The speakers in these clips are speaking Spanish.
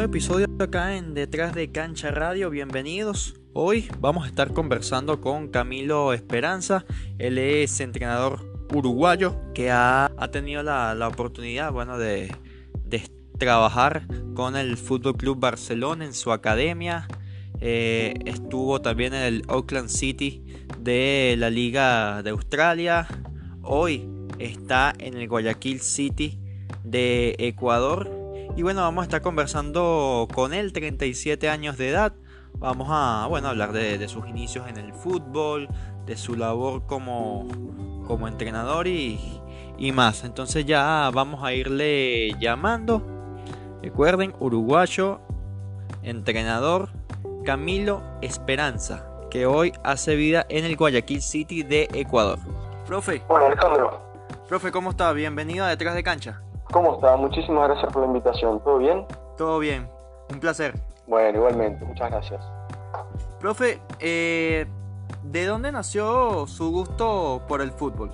nuevo episodio acá en Detrás de Cancha Radio, bienvenidos. Hoy vamos a estar conversando con Camilo Esperanza. Él es entrenador uruguayo que ha tenido la oportunidad de trabajar con el Fútbol Club Barcelona en su academia. Estuvo también en el Auckland City de la Liga de Australia. Hoy está en el Guayaquil City de Ecuador. Y bueno, vamos a estar conversando con él, 37 años de edad. Vamos a hablar de sus inicios en el fútbol, de su labor como entrenador y más. Entonces ya vamos a irle llamando. Recuerden, uruguayo, entrenador Camilo Esperanza, que hoy hace vida en el Guayaquil City de Ecuador. Profe. Hola Alejandro. Profe, ¿cómo está? Bienvenido a Detrás de Cancha. ¿Cómo está? Muchísimas gracias por la invitación. ¿Todo bien? Todo bien, un placer. Bueno, igualmente, muchas gracias. Profe, ¿de dónde nació su gusto por el fútbol?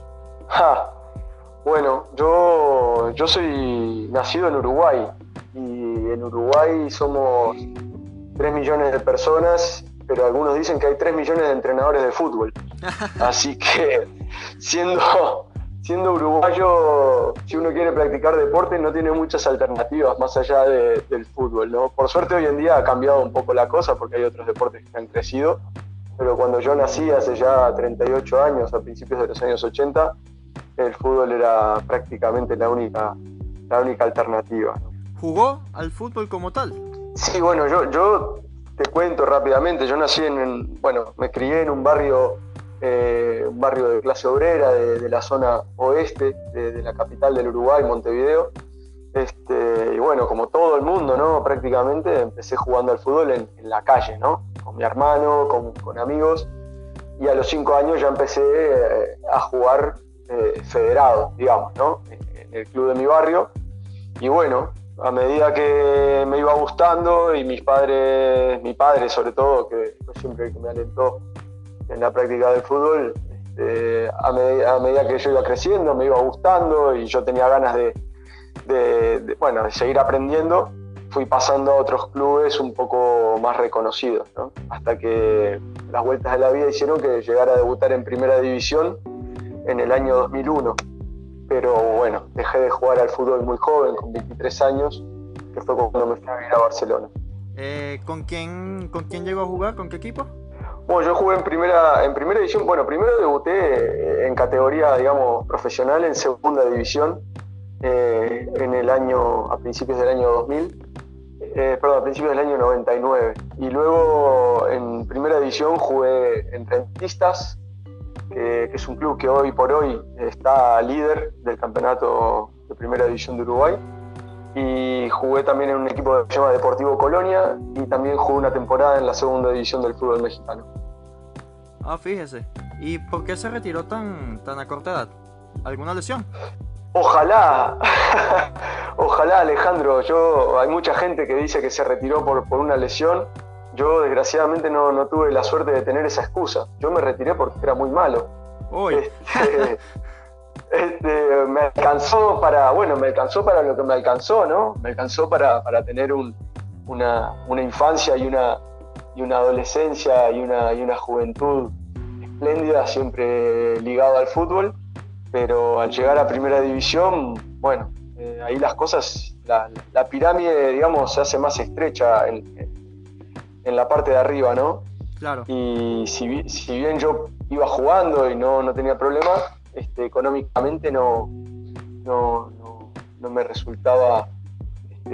Bueno, yo soy nacido en Uruguay y en Uruguay somos 3 millones de personas, pero algunos dicen que hay 3 millones de entrenadores de fútbol. Así que siendo uruguayo, si uno quiere practicar deporte, no tiene muchas alternativas más allá del fútbol, ¿no? Por suerte hoy en día ha cambiado un poco la cosa porque hay otros deportes que han crecido, pero cuando yo nací hace ya 38 años, a principios de los años 80, el fútbol era prácticamente la única alternativa, ¿no? ¿Jugó al fútbol como tal? Sí, bueno, yo te cuento rápidamente. Yo nací me crié en un barrio de clase obrera de la zona oeste de la capital del Uruguay, Montevideo. Y bueno, como todo el mundo, ¿no? Prácticamente empecé jugando al fútbol en la calle, ¿no? Con mi hermano, con amigos. Y a los 5 años ya empecé a jugar federado, digamos, ¿no? En el club de mi barrio. Y bueno, a medida que me iba gustando y mi padre sobre todo, que fue siempre el que me alentó en la práctica del fútbol, a medida que yo iba creciendo, me iba gustando y yo tenía ganas de seguir aprendiendo, fui pasando a otros clubes un poco más reconocidos, ¿no? Hasta que las vueltas de la vida hicieron que llegara a debutar en Primera División en el año 2001. Pero bueno, dejé de jugar al fútbol muy joven, con 23 años, que fue cuando me fui a vivir a Barcelona. ¿Con quién llegó a jugar? ¿Con qué equipo? Bueno, yo jugué en primera división. Bueno, primero debuté en categoría, digamos, profesional, en segunda división, a principios del año 2000. A principios del año 99. Y luego en primera división jugué en Rentistas, que es un club que hoy por hoy está líder del campeonato de Primera División de Uruguay. Y jugué también en un equipo que se llama Deportivo Colonia y también jugué una temporada en la segunda división del fútbol mexicano. Fíjese. ¿Y por qué se retiró tan a corta edad? ¿Alguna lesión? Ojalá, ojalá, Alejandro. Hay mucha gente que dice que se retiró por una lesión. Yo desgraciadamente no tuve la suerte de tener esa excusa. Yo me retiré porque era muy malo. Uy. Me alcanzó para lo que me alcanzó, ¿no? Me alcanzó para tener una infancia y una adolescencia y una juventud espléndida, siempre ligado al fútbol. Pero al llegar a Primera División, ahí las cosas, la pirámide, digamos, se hace más estrecha en la parte de arriba, ¿no? Claro. Y si bien yo iba jugando y no tenía problemas, económicamente no me resultaba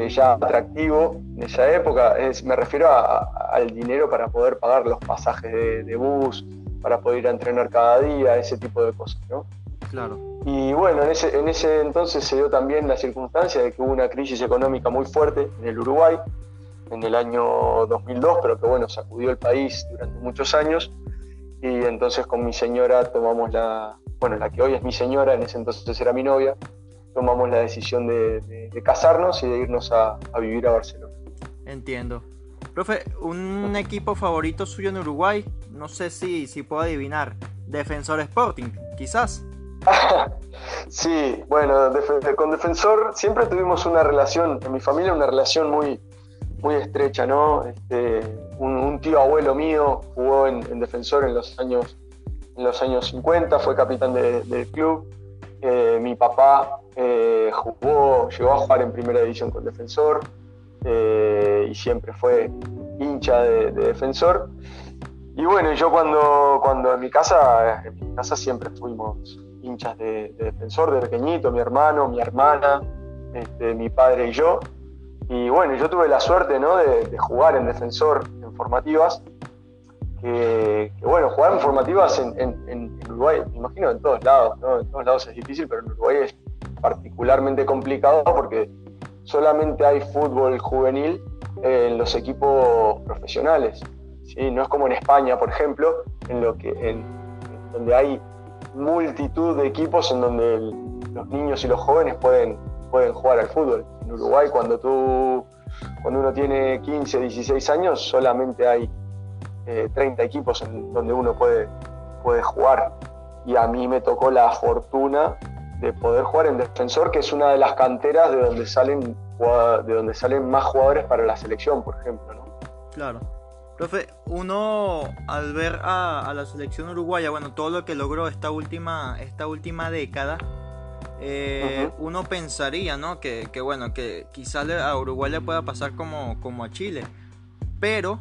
ya atractivo en esa época. Me refiero al dinero para poder pagar los pasajes de bus, para poder ir a entrenar cada día, ese tipo de cosas, ¿no? Claro. Y bueno, en ese entonces se dio también la circunstancia de que hubo una crisis económica muy fuerte en el Uruguay, en el año 2002, pero que sacudió el país durante muchos años. Y entonces con mi señora tomamos la que hoy es mi señora, en ese entonces era mi novia, tomamos la decisión de casarnos y de irnos a vivir a Barcelona. Entiendo. Profe, ¿un equipo favorito suyo en Uruguay? No sé si puedo adivinar. Defensor Sporting, quizás. Sí, bueno, con Defensor siempre tuvimos una relación, en mi familia, una relación muy muy estrecha, ¿no? Un tío abuelo mío jugó en Defensor en los años 50, fue capitán del club. Mi papá llegó a jugar en primera división con Defensor y siempre fue hincha de Defensor. Y bueno, yo cuando en mi casa siempre fuimos hinchas de Defensor, de pequeñito, mi hermano, mi hermana, mi padre y yo. Y bueno, yo tuve la suerte, ¿no?, de jugar en Defensor en formativas. Que bueno, jugar en formativas en Uruguay, me imagino en todos lados, ¿no? En todos lados es difícil, pero en Uruguay es particularmente complicado porque solamente hay fútbol juvenil en los equipos profesionales, ¿sí? No es como en España, por ejemplo, donde hay multitud de equipos en donde los niños y los jóvenes pueden jugar al fútbol. En Uruguay, cuando uno tiene 15, 16 años, solamente hay 30 equipos en donde uno puede jugar, y a mí me tocó la fortuna de poder jugar en Defensor, que es una de las canteras de donde salen más jugadores para la selección, por ejemplo, ¿no? Claro. Profe, uno al ver a la selección uruguaya, bueno, todo lo que logró esta última década, uno pensaría, ¿no?, que bueno, que quizás a Uruguay le pueda pasar como a Chile, pero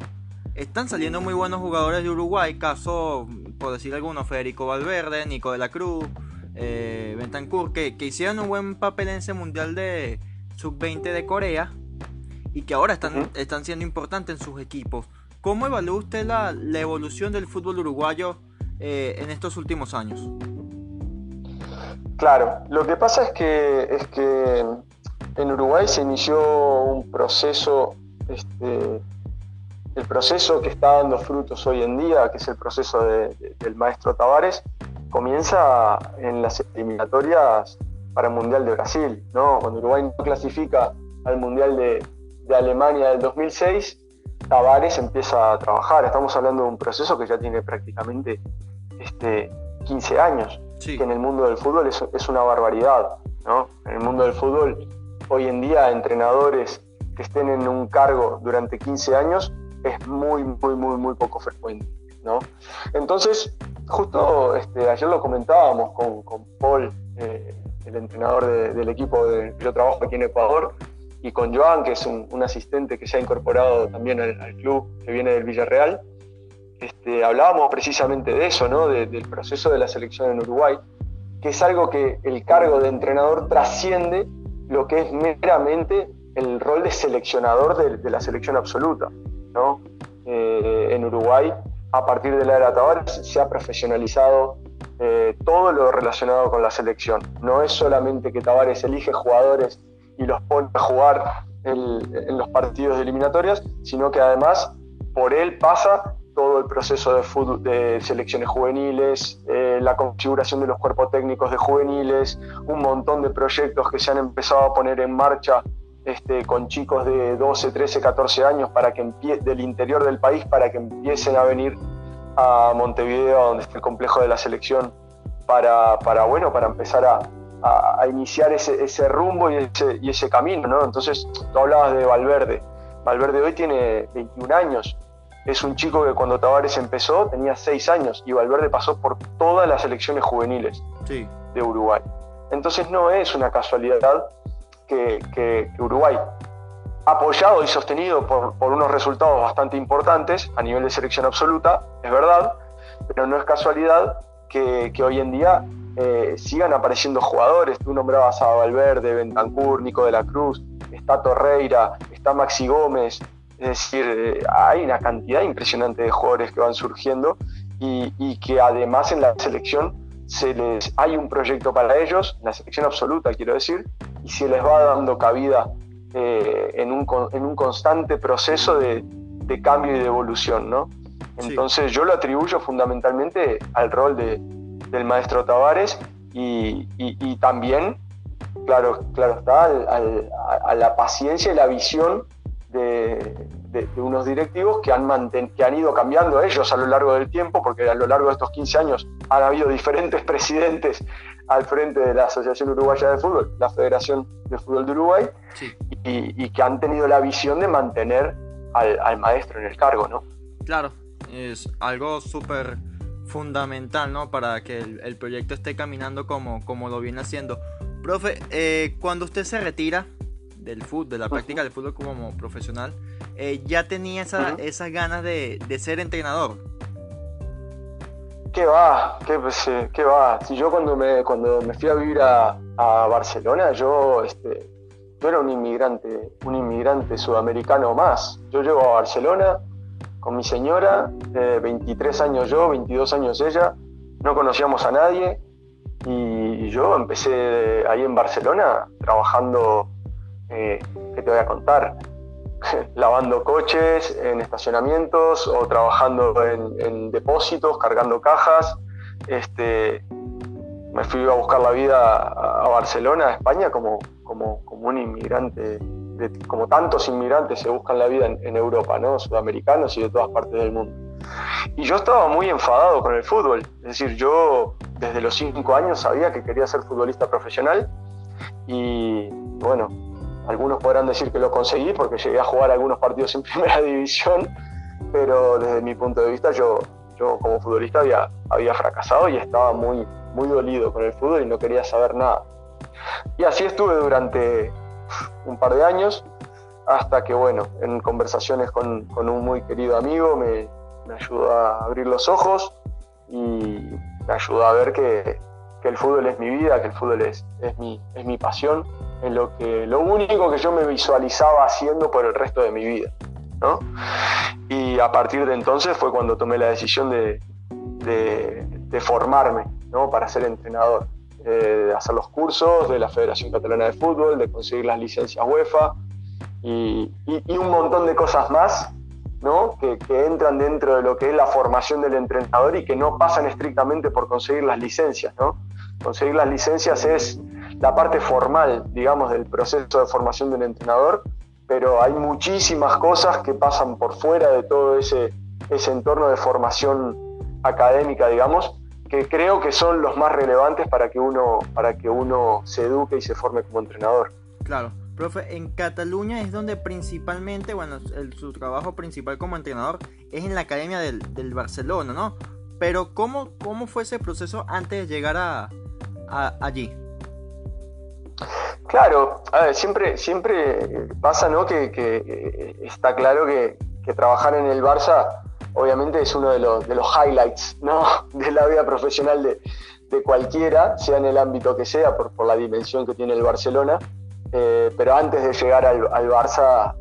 están saliendo muy buenos jugadores de Uruguay, caso, por decir algunos, Federico Valverde, Nico de la Cruz, Bentancur, que hicieron un buen papel en ese Mundial de Sub-20 de Corea y que ahora están siendo importantes en sus equipos. ¿Cómo evalúa usted la evolución del fútbol uruguayo en estos últimos años? Claro, lo que pasa es que en Uruguay se inició un proceso, el proceso que está dando frutos hoy en día, que es el proceso del maestro Tavares, comienza en las eliminatorias para el Mundial de Brasil, ¿no? Cuando Uruguay no clasifica al Mundial de Alemania del 2006, Tavares empieza a trabajar. Estamos hablando de un proceso que ya tiene prácticamente 15 años, sí, que en el mundo del fútbol es una barbaridad, ¿no? En el mundo del fútbol, hoy en día, entrenadores que estén en un cargo durante 15 años es muy, muy, muy, muy poco frecuente, ¿no? Entonces, justo ayer lo comentábamos con Paul, el entrenador del equipo que yo trabajo aquí en Ecuador, y con Joan, que es un asistente que se ha incorporado también al club, que viene del Villarreal. Hablábamos precisamente de eso, ¿no? Del proceso de la selección en Uruguay, que es algo que el cargo de entrenador trasciende lo que es meramente el rol de seleccionador de la selección absoluta, ¿no? En Uruguay, a partir de la era Tavares, se ha profesionalizado todo lo relacionado con la selección. No es solamente que Tavares elige jugadores y los pone a jugar en los partidos de eliminatorias, sino que además por él pasa todo el proceso de selecciones juveniles, la configuración de los cuerpos técnicos de juveniles, un montón de proyectos que se han empezado a poner en marcha con chicos de 12, 13, 14 años del interior del país, para que empiecen a venir a Montevideo, donde está el complejo de la selección, para empezar a iniciar ese rumbo y ese camino, ¿no? Entonces, tú hablabas de Valverde. Valverde hoy tiene 21 años. Es un chico que cuando Tavares empezó tenía 6 años, y Valverde pasó por todas las selecciones juveniles, sí, de Uruguay. Entonces no es una casualidad que Uruguay, apoyado y sostenido por unos resultados bastante importantes a nivel de selección absoluta, es verdad, pero no es casualidad que hoy en día sigan apareciendo jugadores. Tú nombrabas a Valverde, Bentancur, Nico de la Cruz, está Torreira, está Maxi Gómez. Es decir, hay una cantidad impresionante de jugadores que van surgiendo y que además en la selección hay un proyecto para ellos, en la selección absoluta quiero decir, y se les va dando cabida en un constante proceso de cambio y de evolución, ¿no? Entonces yo lo atribuyo fundamentalmente al rol del maestro Tavares y también, claro está, a la paciencia y la visión de unos directivos que han ido cambiando ellos a lo largo del tiempo, porque a lo largo de estos 15 años han habido diferentes presidentes al frente de la Asociación Uruguaya de Fútbol, la Federación de Fútbol de Uruguay, sí, y que han tenido la visión de mantener al maestro en el cargo, ¿no? Claro, es algo súper fundamental, ¿no? Para que el proyecto esté caminando como lo viene haciendo. Profe, cuando usted se retira del fútbol, de la práctica del fútbol como profesional, ¿ya tenía esas ganas de ser entrenador? ¿Qué va? ¿Qué va? Si yo cuando me fui a vivir a Barcelona, yo era un inmigrante sudamericano más. Yo llego a Barcelona con mi señora, 23 años yo, 22 años ella, no conocíamos a nadie y yo empecé ahí en Barcelona trabajando, ¿qué te voy a contar? Lavando coches en estacionamientos o trabajando en depósitos, cargando cajas. Me fui a buscar la vida a Barcelona, a España, como un inmigrante, como tantos inmigrantes se buscan la vida en Europa, ¿no? Sudamericanos y de todas partes del mundo. Y yo estaba muy enfadado con el fútbol. Es decir, yo desde los 5 años sabía que quería ser futbolista profesional y bueno, algunos podrán decir que lo conseguí porque llegué a jugar algunos partidos en primera división, pero desde mi punto de vista yo como futbolista había fracasado y estaba muy, muy dolido con el fútbol y no quería saber nada. Y así estuve durante un par de años, hasta que, bueno, en conversaciones con un muy querido amigo me ayudó a abrir los ojos y me ayudó a ver que el fútbol es mi vida, que el fútbol es mi pasión, es lo único que yo me visualizaba haciendo por el resto de mi vida, ¿no? Y a partir de entonces fue cuando tomé la decisión de formarme, ¿no? Para ser entrenador, de hacer los cursos de la Federación Catalana de Fútbol, de conseguir las licencias UEFA y un montón de cosas más, ¿no? que entran dentro de lo que es la formación del entrenador y que no pasan estrictamente por conseguir las licencias, ¿no? Conseguir las licencias es la parte formal, digamos, del proceso de formación del entrenador, pero hay muchísimas cosas que pasan por fuera de todo ese entorno de formación académica, digamos, que creo que son los más relevantes para que uno se eduque y se forme como entrenador. Claro. Profe, en Cataluña es donde principalmente, bueno, su trabajo principal como entrenador es en la academia del Barcelona, ¿no? Pero ¿cómo fue ese proceso antes de llegar allí? Claro, a ver, siempre pasa, ¿no? Que está claro que trabajar en el Barça obviamente es uno de los highlights, ¿no? De la vida profesional de cualquiera, sea en el ámbito que sea, por la dimensión que tiene el Barcelona. Pero antes de llegar al Barça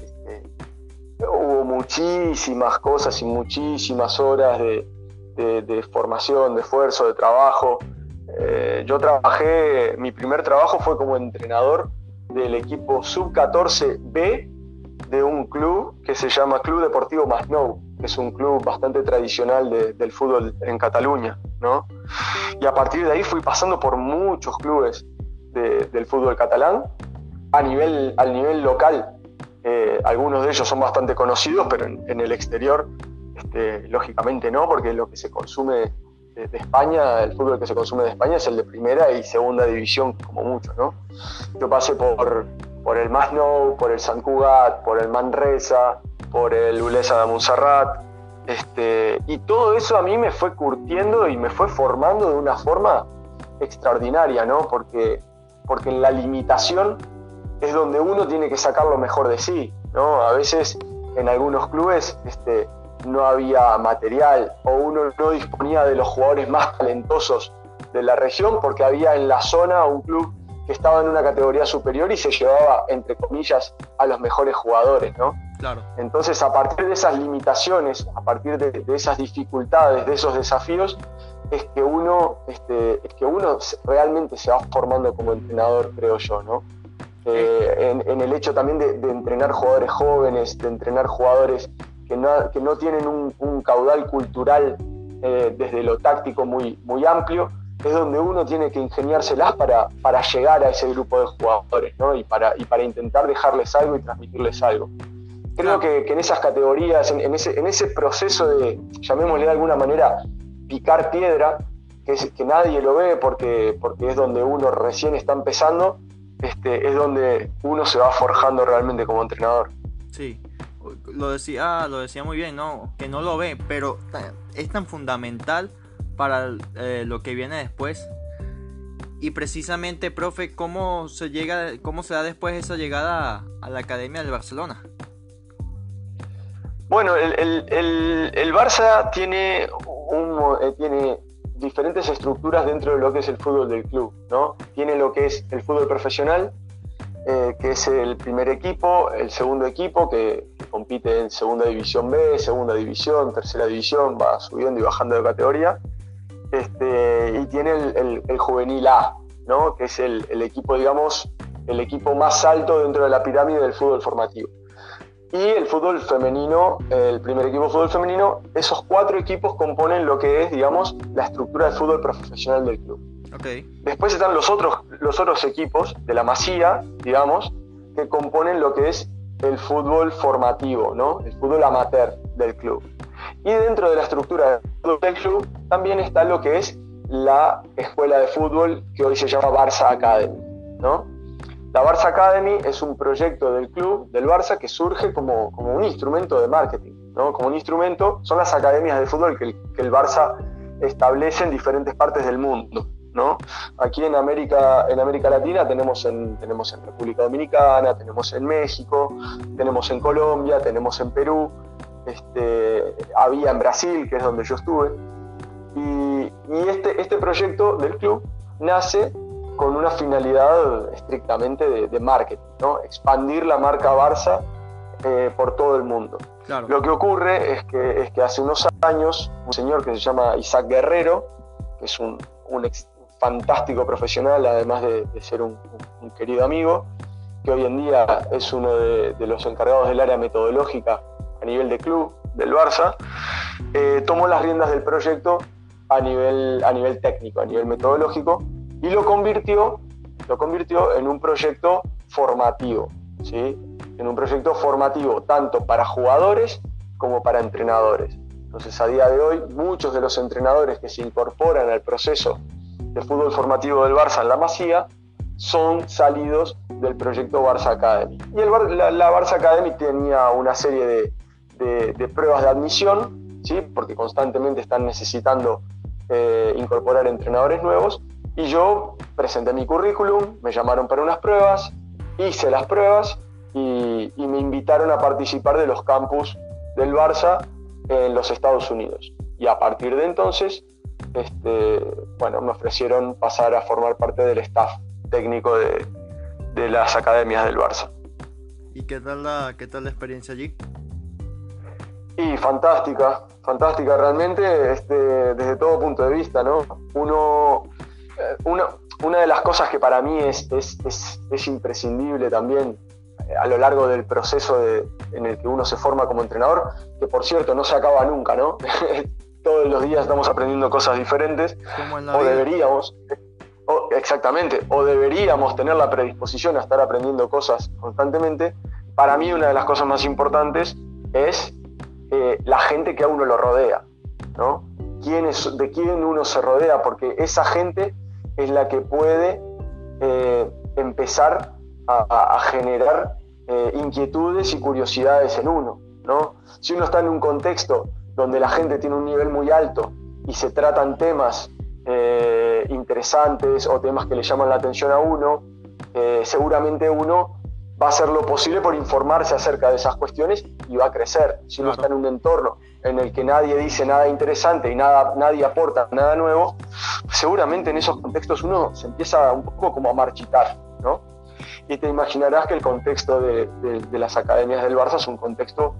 hubo muchísimas cosas y muchísimas horas de formación, de esfuerzo, de trabajo. Yo mi primer trabajo fue como entrenador del equipo sub-14B de un club que se llama Club Deportivo Masnou, que es un club bastante tradicional del fútbol en Cataluña, ¿no? Y a partir de ahí fui pasando por muchos clubes del fútbol catalán. Al nivel local, algunos de ellos son bastante conocidos, pero en el exterior, lógicamente no, porque lo que se consume de España, el fútbol que se consume de España es el de primera y segunda división, como mucho, ¿no? Yo pasé por el Masnou, por el Sant Cugat, por el Manresa, por el Olesa de Montserrat, y todo eso a mí me fue curtiendo y me fue formando de una forma extraordinaria, ¿no? Porque en la limitación es donde uno tiene que sacar lo mejor de sí, ¿no? A veces en algunos clubes no había material o uno no disponía de los jugadores más talentosos de la región porque había en la zona un club que estaba en una categoría superior y se llevaba, entre comillas, a los mejores jugadores, ¿no? Claro. Entonces, a partir de esas limitaciones, a partir de esas dificultades, de esos desafíos, es que uno realmente se va formando como entrenador, creo yo, ¿no? En el hecho también de entrenar jugadores jóvenes, de entrenar jugadores que no tienen un caudal cultural desde lo táctico muy, muy amplio, es donde uno tiene que ingeniárselas para llegar a ese grupo de jugadores, ¿no? y para intentar dejarles algo y transmitirles algo. Creo que en esas categorías, en ese proceso de, llamémosle de alguna manera, picar piedra, que nadie lo ve porque es donde uno recién está empezando, es donde uno se va forjando realmente como entrenador. Sí, lo decía muy bien, ¿no? Que no lo ve, pero es tan fundamental para lo que viene después. Y precisamente, profe, ¿cómo se da después esa llegada a la Academia del Barcelona? Bueno, el Barça tiene diferentes estructuras dentro de lo que es el fútbol del club, ¿no? Tiene lo que es el fútbol profesional, que es el primer equipo, el segundo equipo que compite en segunda división B, segunda división, tercera división, va subiendo y bajando de categoría, y tiene el juvenil A, ¿no? Que es el equipo, digamos, el equipo más alto dentro de la pirámide del fútbol formativo. Y el fútbol femenino, el primer equipo de fútbol femenino, esos 4 equipos componen lo que es, digamos, la estructura del fútbol profesional del club. Okay. Después están los otros equipos de la masía, digamos, que componen lo que es el fútbol formativo, ¿no? El fútbol amateur del club. Y dentro de la estructura del club también está lo que es la escuela de fútbol que hoy se llama Barça Academy, ¿no? La Barça Academy es un proyecto del club, del Barça, que surge como un instrumento de marketing, ¿no? Como un instrumento, son las academias de fútbol que el Barça establece en diferentes partes del mundo, ¿no? Aquí en América Latina tenemos en República Dominicana, tenemos en México, tenemos en Colombia, tenemos en Perú, había en Brasil, que es donde yo estuve, y este proyecto del club nace con una finalidad estrictamente de marketing, ¿no? Expandir la marca Barça por todo el mundo. Claro. Lo que ocurre es que hace unos años un señor que se llama Isaac Guerrero, que es un fantástico profesional, además de ser un querido amigo, que hoy en día es uno de los encargados del área metodológica a nivel de club del Barça, tomó las riendas del proyecto a nivel técnico, a nivel metodológico, y lo convirtió en un proyecto formativo, ¿sí? En un proyecto formativo tanto para jugadores como para entrenadores. Entonces, a día de hoy, muchos de los entrenadores que se incorporan al proceso de fútbol formativo del Barça en la Masía son salidos del proyecto Barça Academy. Y la Barça Academy tenía una serie de pruebas de admisión, ¿sí? Porque constantemente están necesitando incorporar entrenadores nuevos, y yo presenté mi currículum, me llamaron para unas pruebas, hice las pruebas y me invitaron a participar de los campus del Barça en los Estados Unidos. Y a partir de entonces, me ofrecieron pasar a formar parte del staff técnico de las academias del Barça. ¿Y qué tal la experiencia allí? Y fantástica realmente, desde todo punto de vista, ¿no? Una de las cosas que para mí es imprescindible también a lo largo del proceso en el que uno se forma como entrenador, que por cierto no se acaba nunca, ¿no? Todos los días estamos aprendiendo cosas diferentes, como en la vida. o deberíamos tener la predisposición a estar aprendiendo cosas constantemente. Para mí una de las cosas más importantes es la gente que a uno lo rodea, ¿no? De quién uno se rodea, porque esa gente es la que puede empezar a generar inquietudes y curiosidades en uno, ¿no? Si uno está en un contexto donde la gente tiene un nivel muy alto y se tratan temas interesantes o temas que le llaman la atención a uno, seguramente uno va a hacer lo posible por informarse acerca de esas cuestiones y va a crecer. Si uno está en un entorno en el que nadie dice nada interesante y nadie aporta nada nuevo, seguramente en esos contextos uno se empieza un poco como a marchitar, ¿no? Y te imaginarás que el contexto de las academias del Barça es un contexto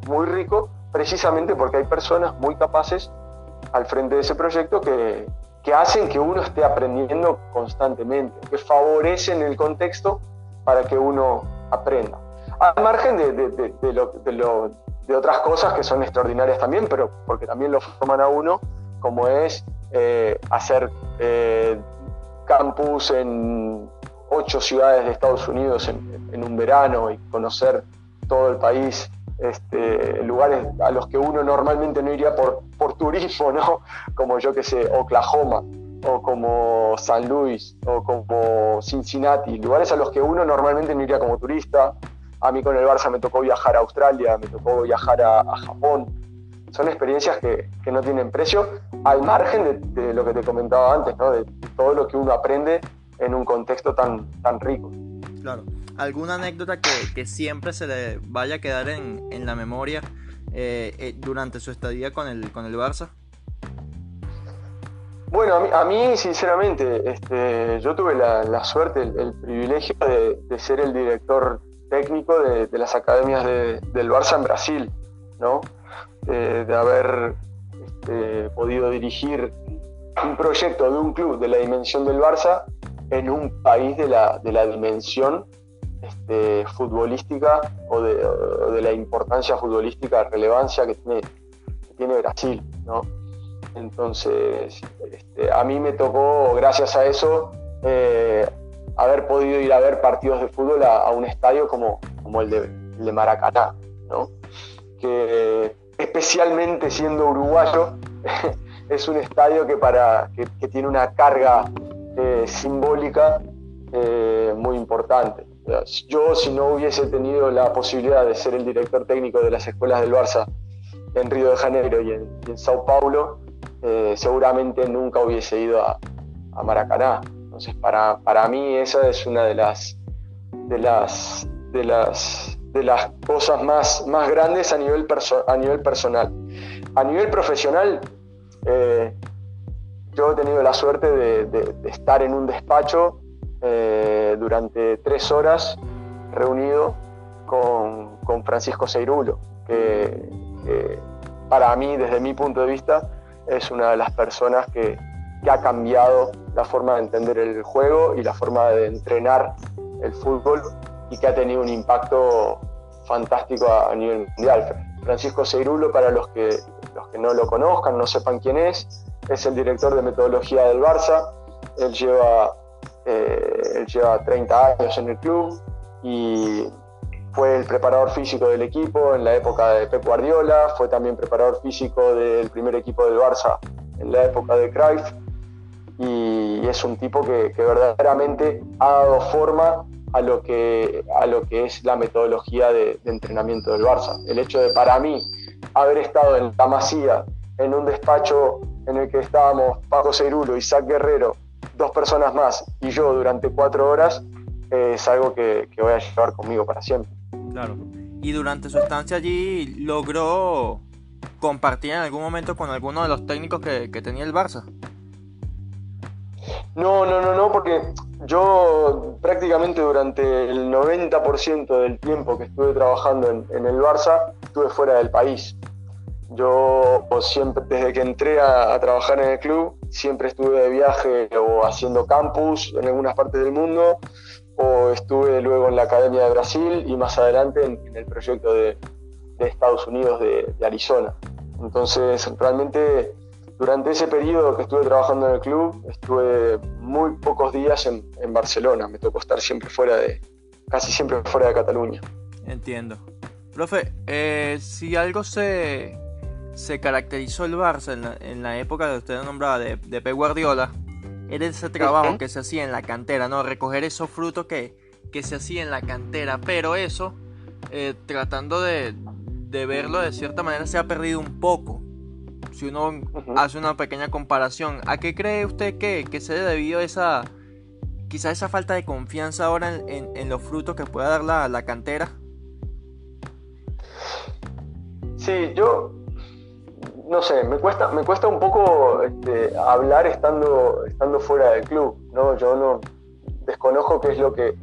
muy rico, precisamente porque hay personas muy capaces al frente de ese proyecto que hacen que uno esté aprendiendo constantemente, que favorecen el contexto para que uno aprenda. Al margen de otras cosas que son extraordinarias también, pero porque también lo forman a uno, como es hacer campus en 8 ciudades de Estados Unidos en un verano y conocer todo el país, lugares a los que uno normalmente no iría por turismo, ¿no? Como yo que sé, Oklahoma, o como San Luis, o como Cincinnati, lugares a los que uno normalmente no iría como turista. A mí con el Barça me tocó viajar a Australia, me tocó viajar a Japón. Son experiencias que no tienen precio, al margen de lo que te comentaba antes, ¿no? De todo lo que uno aprende en un contexto tan rico. Claro. ¿Alguna anécdota que siempre se le vaya a quedar en la memoria durante su estadía con el Barça? Bueno, a mí sinceramente, yo tuve la suerte, el privilegio de ser el director técnico de las academias del Barça en Brasil, ¿no? De haber podido dirigir un proyecto de un club de la dimensión del Barça en un país de la dimensión futbolística o de la importancia futbolística, relevancia que tiene Brasil, ¿no? Entonces, a mí me tocó, gracias a eso, haber podido ir a ver partidos de fútbol a un estadio como el de Maracaná, ¿no? Que especialmente siendo uruguayo, es un estadio que tiene una carga simbólica muy importante. Yo, si no hubiese tenido la posibilidad de ser el director técnico de las escuelas del Barça en Río de Janeiro y en Sao Paulo, seguramente nunca hubiese ido a Maracaná. Entonces, para mí esa es una de las cosas más grandes a nivel personal. A nivel profesional, yo he tenido la suerte de estar en un despacho durante 3 horas reunido con Francisco Seirulo, que para mí, desde mi punto de vista, es una de las personas que ha cambiado la forma de entender el juego y la forma de entrenar el fútbol, y que ha tenido un impacto fantástico a nivel mundial. Francisco Seirulo, para los que no lo conozcan, no sepan quién es el director de metodología del Barça. Él lleva 30 años en el club y fue el preparador físico del equipo en la época de Pep Guardiola, fue también preparador físico del primer equipo del Barça en la época de Cruyff, y es un tipo que verdaderamente ha dado forma a lo que es la metodología de entrenamiento del Barça. El hecho de, para mí, haber estado en la Masía, en un despacho en el que estábamos Paco Seirulo, Isaac Guerrero, 2 personas más y yo durante 4 horas, es algo que voy a llevar conmigo para siempre. Claro. ¿Y durante su estancia allí logró compartir en algún momento con alguno de los técnicos que tenía el Barça? No, porque yo prácticamente durante el 90% del tiempo que estuve trabajando en el Barça, estuve fuera del país. Yo siempre, desde que entré a trabajar en el club, siempre estuve de viaje o haciendo campus en algunas partes del mundo, o estuve luego en la Academia de Brasil y más adelante en el proyecto de Estados Unidos de Arizona. Entonces, realmente, durante ese periodo que estuve trabajando en el club, estuve muy pocos días en Barcelona. Me tocó estar casi siempre fuera de Cataluña. Entiendo. Profe, si algo se caracterizó el Barça en la época que usted nombraba de Pep Guardiola, era ese trabajo que se hacía en la cantera, ¿no? Recoger esos frutos que se hacía en la cantera, pero eso, tratando de verlo de cierta manera, se ha perdido un poco. Si uno hace una pequeña comparación, ¿a qué cree usted que se debe debido quizá esa falta de confianza ahora en los frutos que pueda dar la cantera? Sí, yo no sé, me cuesta un poco hablar estando fuera del club, ¿no? Yo no desconozco qué es lo que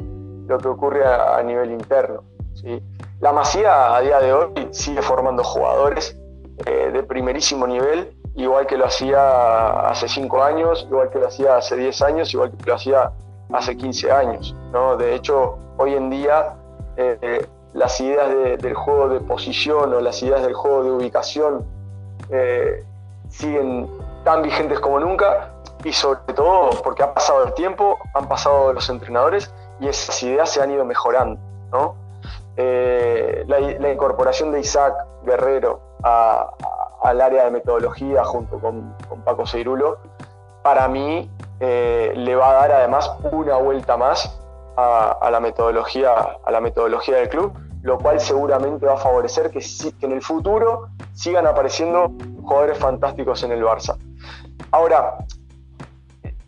ocurre a nivel interno, ¿sí? La Masía a día de hoy sigue formando jugadores de primerísimo nivel, igual que lo hacía hace 5 años, igual que lo hacía hace 10 años, igual que lo hacía hace 15 años, ¿no? De hecho, hoy en día las ideas del juego de posición o las ideas del juego de ubicación siguen tan vigentes como nunca, y sobre todo porque ha pasado el tiempo, han pasado los entrenadores y esas ideas se han ido mejorando, ¿no? La incorporación de Isaac Guerrero al área de metodología junto con Paco Seirulo para mí le va a dar además una vuelta más a la metodología del club, lo cual seguramente va a favorecer que en el futuro sigan apareciendo jugadores fantásticos en el Barça. Ahora,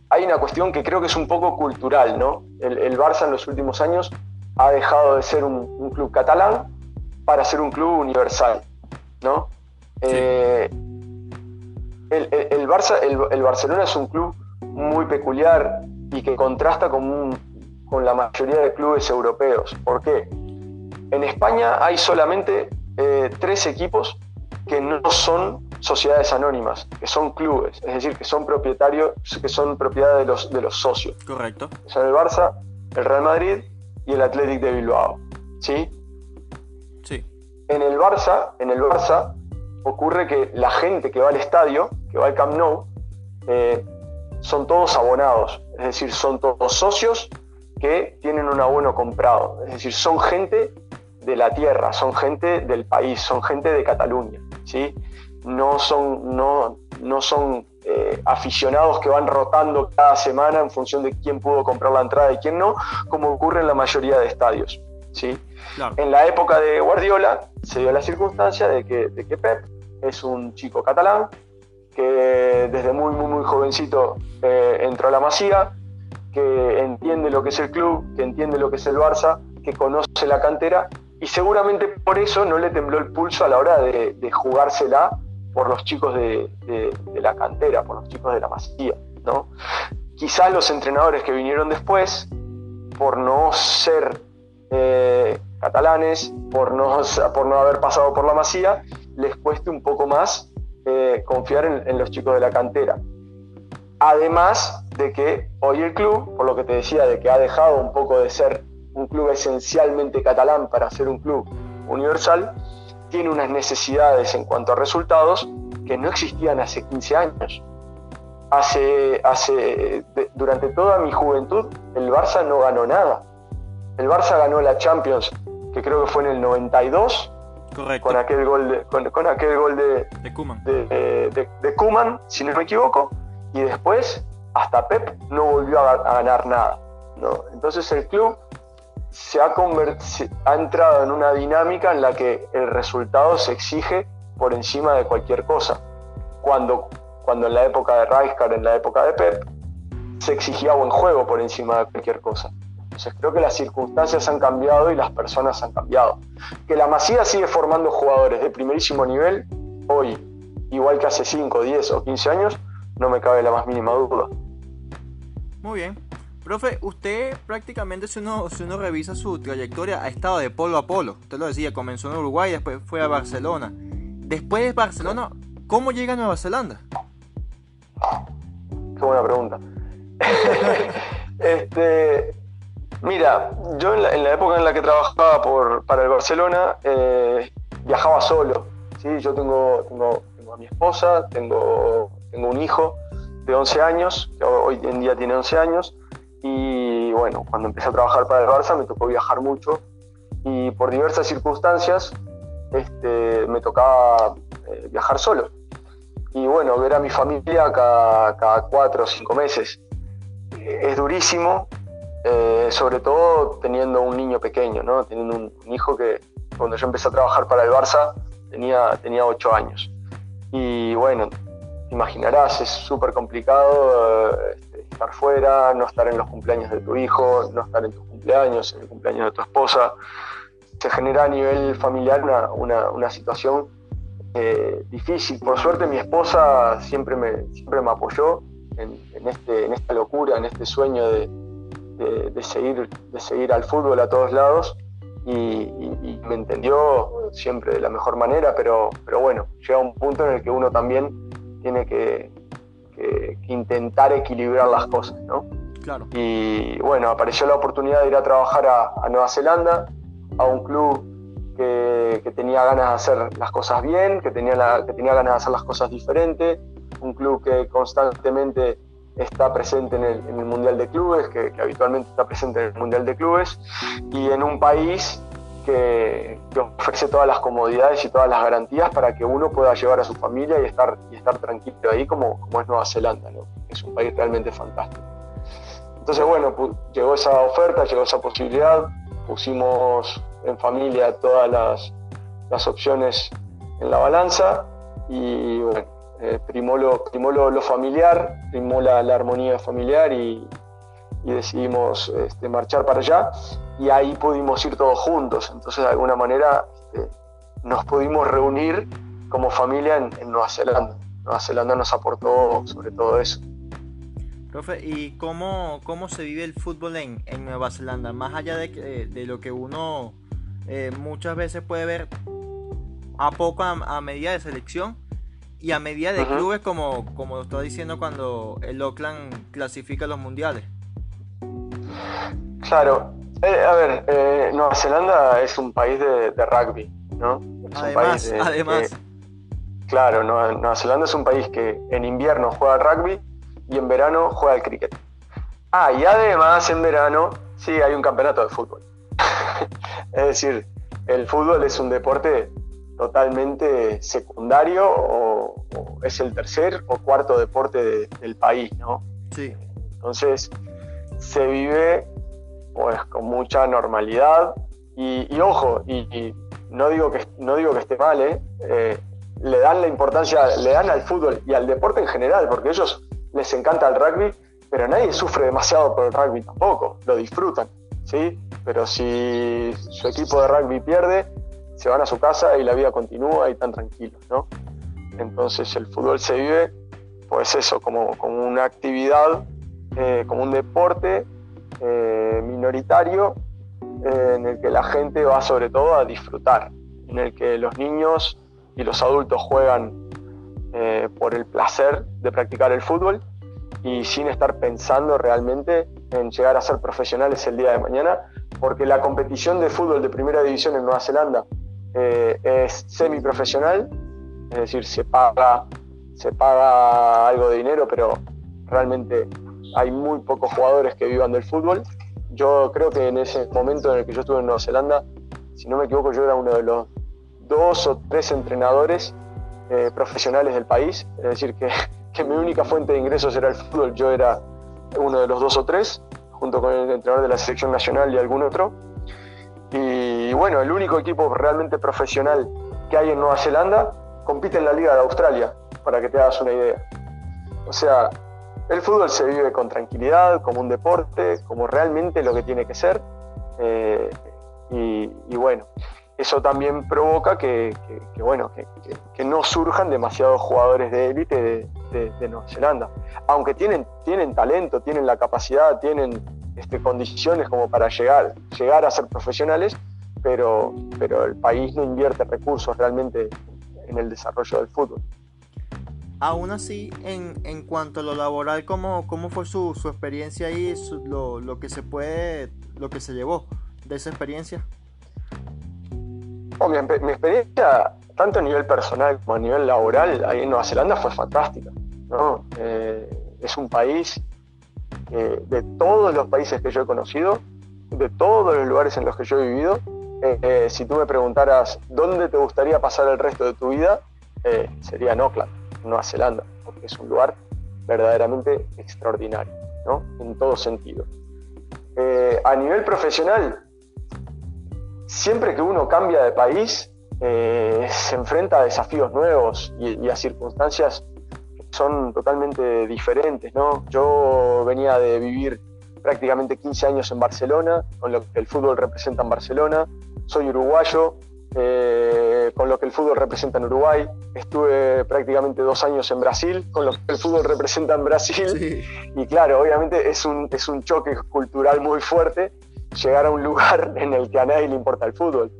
hay una cuestión que creo que es un poco cultural, ¿no? El Barça en los últimos años ha dejado de ser un club catalán para ser un club universal, ¿no? Sí. El Barcelona es un club muy peculiar y que contrasta con la mayoría de clubes europeos. ¿Por qué? En España hay solamente 3 equipos que no son sociedades anónimas, que son clubes, es decir, que son propiedad de los socios. Correcto. Son el Barça, el Real Madrid y el Athletic de Bilbao, ¿sí? Sí. En el Barça ocurre que la gente que va al estadio, que va al Camp Nou, son todos abonados, es decir, son todos socios que tienen un abono comprado, es decir, son gente de la tierra, son gente del país, son gente de Cataluña, ¿sí? No son aficionados que van rotando cada semana en función de quién pudo comprar la entrada y quién no, como ocurre en la mayoría de estadios, ¿sí? Claro. En la época de Guardiola se dio la circunstancia de que Pep es un chico catalán que desde muy, muy, muy jovencito entró a la Masía, que entiende lo que es el club, que entiende lo que es el Barça, que conoce la cantera, y seguramente por eso no le tembló el pulso a la hora de jugársela por los chicos de la cantera, por los chicos de la Masía, ¿no? Quizás los entrenadores que vinieron después, por no ser catalanes, por no haber pasado por la Masía, les cueste un poco más confiar en los chicos de la cantera. Además de que hoy el club, por lo que te decía, de que ha dejado un poco de ser un club esencialmente catalán para ser un club universal, tiene unas necesidades en cuanto a resultados que no existían hace 15 años. Durante toda mi juventud, el Barça no ganó nada. El Barça ganó la Champions, que creo que fue en el 92. Correcto. Con aquel gol de Koeman. De Koeman, si no me equivoco, y después hasta Pep no volvió a ganar nada, ¿no? Entonces el club ha entrado en una dinámica en la que el resultado se exige por encima de cualquier cosa. Cuando en la época de Rijkaard, en la época de Pep, se exigía buen juego por encima de cualquier cosa. Entonces creo que las circunstancias han cambiado y las personas han cambiado. Que la Masía sigue formando jugadores de primerísimo nivel hoy, igual que hace 5, 10 o 15 años, no me cabe la más mínima duda. Muy bien. Profe, usted prácticamente, si uno revisa su trayectoria, ha estado de polo a polo. Usted lo decía, comenzó en Uruguay, después fue a Barcelona. Después de Barcelona, ¿cómo llega a Nueva Zelanda? Qué buena pregunta. Mira, yo en la época en la que trabajaba para el Barcelona, viajaba solo, ¿sí? Yo tengo a mi esposa, tengo un hijo de 11 años, que hoy en día tiene 11 años, y bueno, cuando empecé a trabajar para el Barça me tocó viajar mucho, y por diversas circunstancias me tocaba viajar solo. Y bueno, ver a mi familia cada 4 o 5 meses es durísimo, sobre todo teniendo un niño pequeño, ¿no? Teniendo un hijo que cuando yo empecé a trabajar para el Barça tenía 8 años. Y bueno, te imaginarás, es súper complicado estar fuera, no estar en los cumpleaños de tu hijo, no estar en tus cumpleaños, en el cumpleaños de tu esposa. Se genera a nivel familiar una situación difícil. Por suerte mi esposa siempre me apoyó en esta locura, en este sueño de seguir al fútbol a todos lados, y me entendió siempre de la mejor manera, pero bueno, llega un punto en el que uno también tiene que intentar equilibrar las cosas, ¿no? Claro. Y bueno, apareció la oportunidad de ir a trabajar a Nueva Zelanda, a un club que tenía ganas de hacer las cosas bien, que tenía ganas de hacer las cosas diferentes, un club que constantemente está presente en el Mundial de Clubes, que habitualmente está presente en el Mundial de Clubes, y en un país que ofrece todas las comodidades y todas las garantías para que uno pueda llevar a su familia y estar tranquilo ahí como es Nueva Zelanda, ¿no? Es un país realmente fantástico. Entonces, bueno, llegó esa oferta, llegó esa posibilidad, pusimos en familia todas las opciones en la balanza y bueno, primó lo familiar, primó la armonía familiar y decidimos marchar para allá y ahí pudimos ir todos juntos. Entonces, de alguna manera, nos pudimos reunir como familia en Nueva Zelanda. Nueva Zelanda nos aportó sobre todo eso. Profe, ¿y cómo se vive el fútbol en Nueva Zelanda? Más allá de lo que uno muchas veces puede ver a medida de selección y a medida de clubes, como lo estaba diciendo cuando el Auckland clasifica a los mundiales. Claro, Nueva Zelanda es un país de rugby, ¿no? Además. Claro, Nueva Zelanda es un país que en invierno juega al rugby y en verano juega al cricket. Y además en verano sí hay un campeonato de fútbol. Es decir, el fútbol es un deporte totalmente secundario o es el tercer o cuarto deporte del país, ¿no? Sí. Entonces se vive pues con mucha normalidad y ojo, y no digo que esté mal, le dan la importancia, le dan al fútbol y al deporte en general, porque a ellos les encanta el rugby, pero nadie sufre demasiado por el rugby tampoco, lo disfrutan, ¿sí? Pero si su equipo de rugby pierde, se van a su casa y la vida continúa y están tranquilos, ¿no? Entonces el fútbol se vive, pues eso, como una actividad, como un deporte minoritario, en el que la gente va sobre todo a disfrutar, en el que los niños y los adultos juegan por el placer de practicar el fútbol y sin estar pensando realmente en llegar a ser profesionales el día de mañana, porque la competición de fútbol de primera división en Nueva Zelanda es semiprofesional, es decir, se paga algo de dinero, pero realmente hay muy pocos jugadores que vivan del fútbol. Yo creo que en ese momento en el que yo estuve en Nueva Zelanda, si no me equivoco, yo era uno de los 2 o 3 entrenadores profesionales del país, es decir, que mi única fuente de ingresos era el fútbol. Yo era uno de los 2 o 3, junto con el entrenador de la selección nacional y algún otro. Y bueno, el único equipo realmente profesional que hay en Nueva Zelanda compite en la Liga de Australia, para que te hagas una idea. O sea, el fútbol se vive con tranquilidad, como un deporte, como realmente lo que tiene que ser. Y bueno, eso también provoca que no surjan demasiados jugadores de élite de Nueva Zelanda. Aunque tienen talento, tienen la capacidad, tienen condiciones como para llegar a ser profesionales, pero el país no invierte recursos realmente en el desarrollo del fútbol. Aún así, en cuanto a lo laboral, ¿cómo fue su experiencia ahí? Lo que se llevó de esa experiencia. Mi experiencia, tanto a nivel personal como a nivel laboral, ahí en Nueva Zelanda fue fantástica, ¿no? Es un país de todos los países que yo he conocido, de todos los lugares en los que yo he vivido, si tú me preguntaras dónde te gustaría pasar el resto de tu vida, sería en Auckland, Nueva Zelanda, porque es un lugar verdaderamente extraordinario, ¿no? En todo sentido. A nivel profesional, siempre que uno cambia de país, se enfrenta a desafíos nuevos y a circunstancias que son totalmente diferentes, ¿no? Yo venía de vivir prácticamente 15 años en Barcelona, con lo que el fútbol representa en Barcelona. Soy uruguayo, con lo que el fútbol representa en Uruguay. Estuve prácticamente 2 años en Brasil, con lo que el fútbol representa en Brasil. Sí. Y claro, obviamente es un choque cultural muy fuerte llegar a un lugar en el que a nadie le importa el fútbol,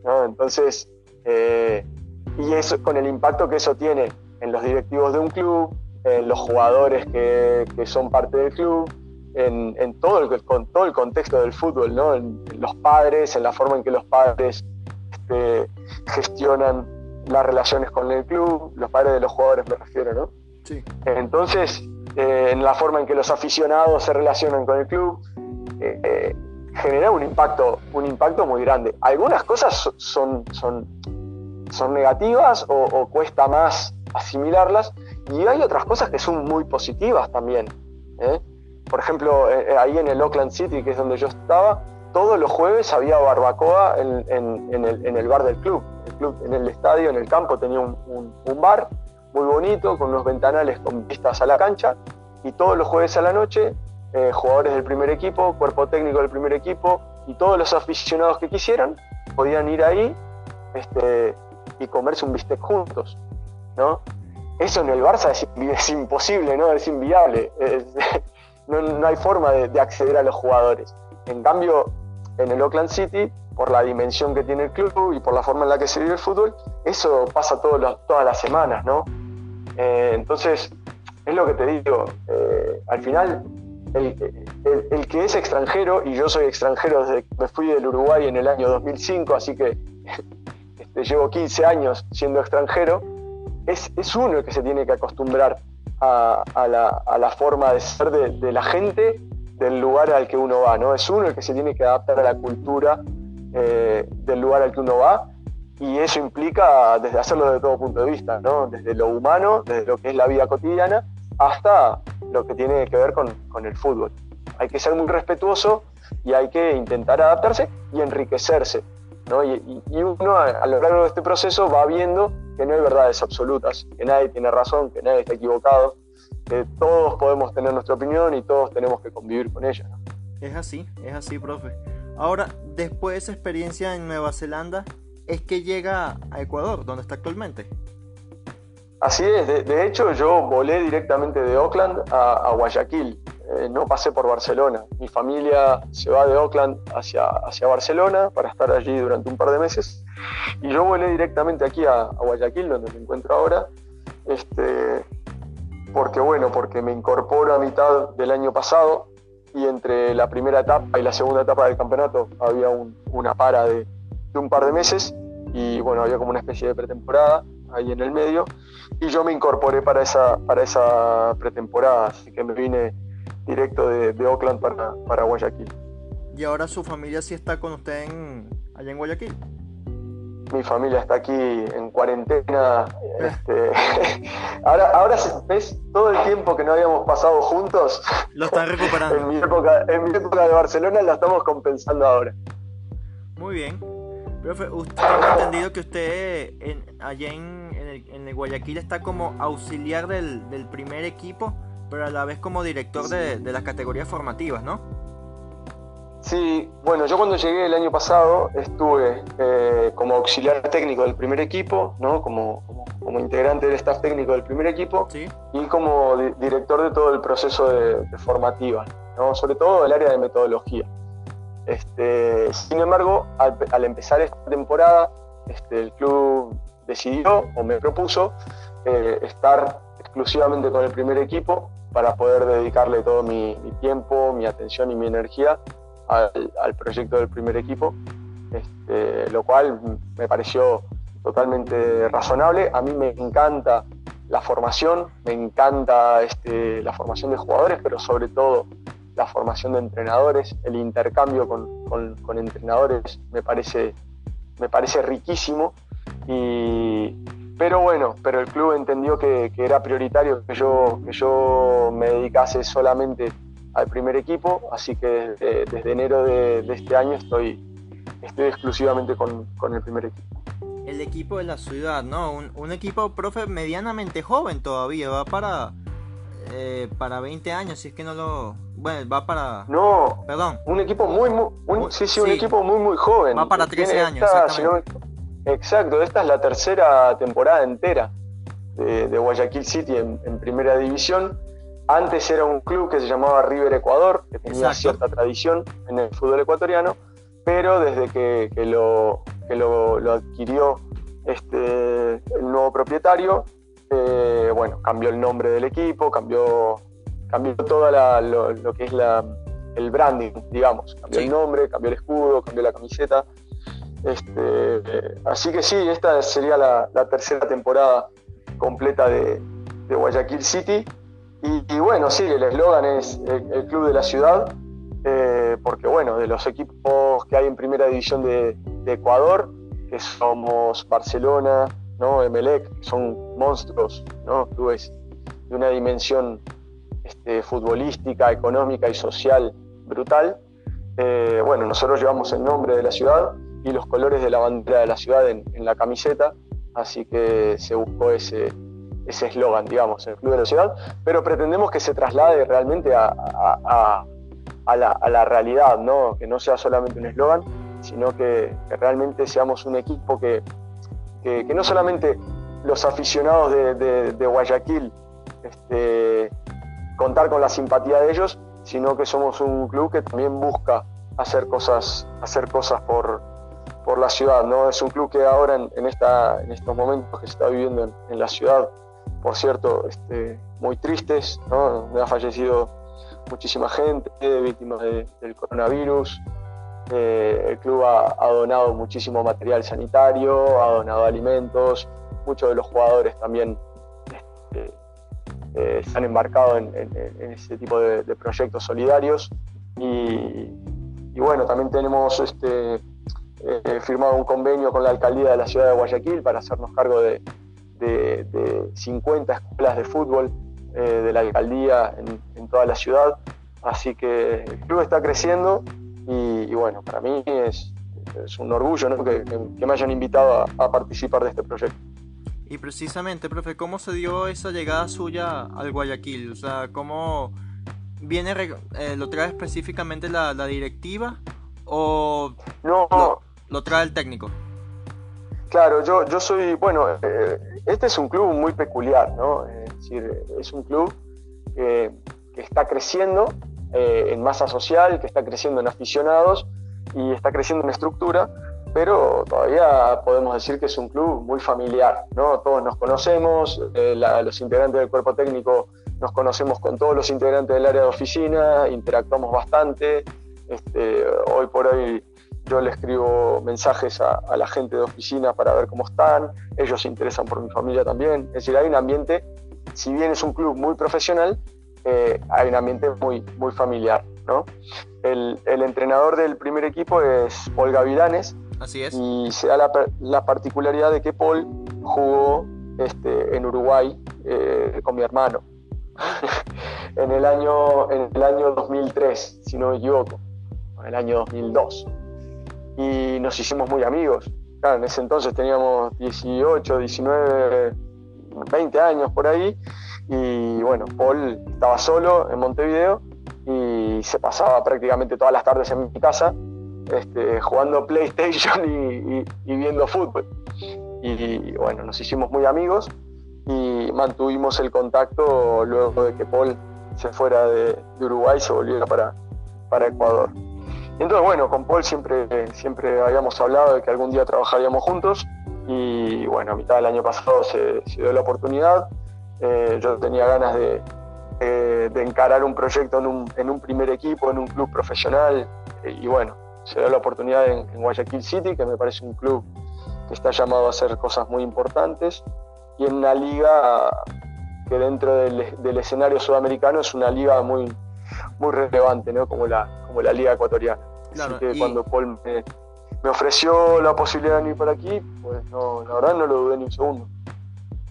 ¿no? Entonces, y eso con el impacto que eso tiene en los directivos de un club, en los jugadores que son parte del club, en todo el contexto del fútbol, ¿no? En los padres, en la forma en que los padres gestionan las relaciones con el club, los padres de los jugadores me refiero, ¿no? Sí. Entonces, en la forma en que los aficionados se relacionan con el club, genera un impacto muy grande. Algunas cosas son negativas o cuesta más asimilarlas, y hay otras cosas que son muy positivas también, ¿eh? Por ejemplo, ahí en el Auckland City, que es donde yo estaba, todos los jueves había barbacoa en el bar del club. El club en el estadio, en el campo, tenía un bar muy bonito, con unos ventanales con vistas a la cancha, y todos los jueves a la noche, jugadores del primer equipo, cuerpo técnico del primer equipo y todos los aficionados que quisieran podían ir ahí y comerse un bistec juntos, ¿no? Eso en el Barça es imposible, ¿no? Es inviable. No hay forma de acceder a los jugadores. En cambio, en el Auckland City, por la dimensión que tiene el club y por la forma en la que se vive el fútbol, eso pasa todas las semanas, ¿no? Entonces, es lo que te digo. Al final, el que es extranjero, y yo soy extranjero desde que me fui del Uruguay en el año 2005, así que llevo 15 años siendo extranjero, es uno el que se tiene que acostumbrar a la forma de ser de la gente del lugar al que uno va, ¿no? Es uno el que se tiene que adaptar a la cultura del lugar al que uno va, y eso implica desde hacerlo desde todo punto de vista, ¿no? Desde lo humano, desde lo que es la vida cotidiana, hasta lo que tiene que ver con el fútbol. Hay que ser muy respetuoso y hay que intentar adaptarse y enriquecerse, ¿no? Y uno a lo largo de este proceso va viendo que no hay verdades absolutas, que nadie tiene razón, que nadie está equivocado, que todos podemos tener nuestra opinión y todos tenemos que convivir con ella, ¿no? Es así, profe. Ahora, después de esa experiencia en Nueva Zelanda, es que llega a Ecuador, donde está actualmente. Así es, de hecho yo volé directamente de Auckland a Guayaquil, no pasé por Barcelona. Mi familia se va de Auckland hacia Barcelona para estar allí durante un par de meses, y yo volé directamente aquí a Guayaquil, donde me encuentro ahora, porque me incorporo a mitad del año pasado, y entre la primera etapa y la segunda etapa del campeonato había una para de un par de meses, y bueno, había como una especie de pretemporada ahí en el medio, y yo me incorporé para esa pretemporada, así que me vine directo de Auckland para Guayaquil. ¿Y ahora su familia sí está con usted allá en Guayaquil? Mi familia está aquí en cuarentena. Ahora ves todo el tiempo que no habíamos pasado juntos. Lo están recuperando. En mi época de Barcelona la estamos compensando ahora. Muy bien. Profe, tengo entendido que usted allá en el Guayaquil está como auxiliar del primer equipo, pero a la vez como director de las categorías formativas, ¿no? Sí, bueno, yo cuando llegué el año pasado estuve como auxiliar técnico del primer equipo, ¿no? Como integrante del staff técnico del primer equipo, ¿sí? Y como director de todo el proceso de formativa, ¿no? Sobre todo el área de metodología. Sin embargo, al empezar esta temporada, el club decidió o me propuso estar exclusivamente con el primer equipo para poder dedicarle todo mi tiempo, mi atención y mi energía al proyecto del primer equipo, lo cual me pareció totalmente razonable. A mí me encanta la formación, me encanta la formación de jugadores, pero sobre todo la formación de entrenadores, el intercambio con entrenadores me parece riquísimo, pero el club entendió que era prioritario que yo me dedicase solamente al primer equipo, así que desde enero de este año estoy exclusivamente con el primer equipo. El equipo de la ciudad, ¿no? Un equipo, profe, medianamente joven todavía, va para 20 años, si es que no lo... Bueno, va para... No, perdón. Un equipo un equipo muy joven. Va para 13 años, exactamente. Exacto, esta es la tercera temporada entera de Guayaquil City en primera división. Antes era un club que se llamaba River Ecuador, que tenía cierta tradición en el fútbol ecuatoriano, pero desde que lo adquirió el nuevo propietario, cambió el nombre del equipo, cambió todo lo que es el branding, digamos. Cambió el nombre, cambió el escudo, cambió la camiseta. Así que sí, esta sería la tercera temporada completa de Guayaquil City. Y bueno, sí, el eslogan es el club de la ciudad, porque bueno, de los equipos que hay en primera división de Ecuador, que somos Barcelona, ¿no? Emelec, que son monstruos, ¿no? Clubes de una dimensión futbolística, económica y social brutal. Bueno, nosotros llevamos el nombre de la ciudad y los colores de la bandera de la ciudad en la camiseta, así que se buscó ese eslogan, digamos, el Club de la Ciudad, pero pretendemos que se traslade realmente a la realidad, ¿no? Que no sea solamente un eslogan, sino que realmente seamos un equipo que no solamente los aficionados de Guayaquil contar con la simpatía de ellos, sino que somos un club que también busca hacer cosas por la ciudad, ¿no? Es un club que ahora en estos momentos que se está viviendo en la ciudad, por cierto, muy tristes, ¿no? Donde ha fallecido muchísima gente, víctimas del coronavirus. El club ha donado muchísimo material sanitario, ha donado alimentos, muchos de los jugadores también se han embarcado en ese tipo de proyectos solidarios y bueno, también tenemos firmado un convenio con la alcaldía de la ciudad de Guayaquil para hacernos cargo de 50 escuelas de fútbol de la alcaldía en toda la ciudad, así que el club está creciendo y bueno, para mí es un orgullo, ¿no? que me hayan invitado a participar de este proyecto. Y precisamente, profe, ¿cómo se dio esa llegada suya al Guayaquil? O sea, ¿cómo viene, lo trae específicamente la directiva o no, lo trae el técnico? Claro, yo soy, bueno, este es un club muy peculiar, ¿no? Es decir, es un club que está creciendo en masa social, que está creciendo en aficionados y está creciendo en estructura, pero todavía podemos decir que es un club muy familiar, ¿no? Todos nos conocemos, los integrantes del cuerpo técnico nos conocemos con todos los integrantes del área de oficina, interactuamos bastante. Hoy por hoy yo le escribo mensajes a la gente de oficina para ver cómo están, ellos se interesan por mi familia también. Es decir, hay un ambiente, si bien es un club muy profesional, hay un ambiente muy, muy familiar, ¿no? El entrenador del primer equipo es Paul Gavilanes. Así es. Y se da la particularidad de que Paul jugó en Uruguay con mi hermano en el año 2003, si no me equivoco, en el año 2002. Y nos hicimos muy amigos. Claro, en ese entonces teníamos 18, 19, 20 años por ahí. Y bueno, Paul estaba solo en Montevideo y se pasaba prácticamente todas las tardes en mi casa jugando PlayStation y viendo fútbol. Y bueno, nos hicimos muy amigos y mantuvimos el contacto luego de que Paul se fuera de Uruguay y se volviera para Ecuador. Entonces bueno, con Paul siempre habíamos hablado de que algún día trabajaríamos juntos y bueno, a mitad del año pasado se dio la oportunidad. Yo tenía ganas de encarar un proyecto en un primer equipo, en un club profesional y bueno, se dio la oportunidad en Guayaquil City, que me parece un club que está llamado a hacer cosas muy importantes, y en una liga que dentro del escenario sudamericano es una liga muy, muy relevante, ¿no? como la liga ecuatoriana. Claro, así que cuando Paul me ofreció la posibilidad de venir por aquí, pues no, la verdad no lo dudé ni un segundo.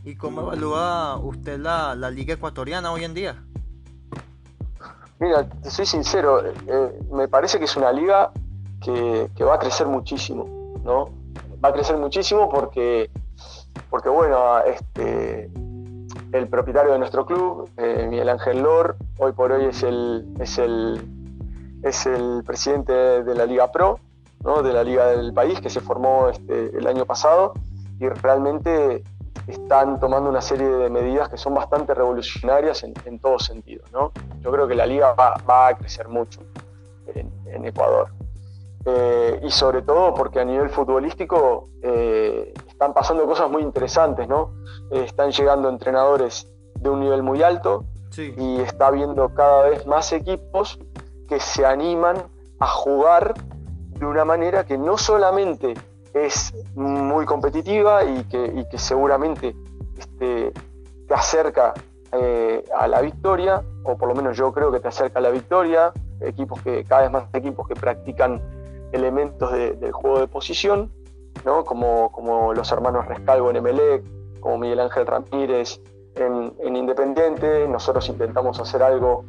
¿Y cómo evalúa usted la liga ecuatoriana hoy en día? Mira, te soy sincero, me parece que es una liga que va a crecer muchísimo, ¿no? Va a crecer muchísimo porque bueno, el propietario de nuestro club, Miguel Ángel Lor, hoy por hoy es el presidente de la Liga Pro, ¿no? De la Liga del país, que se formó el año pasado, y realmente están tomando una serie de medidas que son bastante revolucionarias en todos sentidos, ¿no? Yo creo que la liga va a crecer mucho en Ecuador. Y sobre todo porque a nivel futbolístico están pasando cosas muy interesantes, ¿no? Están llegando entrenadores de un nivel muy alto, sí, y está habiendo cada vez más equipos que se animan a jugar de una manera que no solamente es muy competitiva y que seguramente te acerca a la victoria, o por lo menos yo creo que te acerca a la victoria, cada vez más equipos que practican elementos del juego de posición, ¿no? Como los hermanos Rescalvo en Emelec, como Miguel Ángel Ramírez en Independiente. Nosotros intentamos hacer algo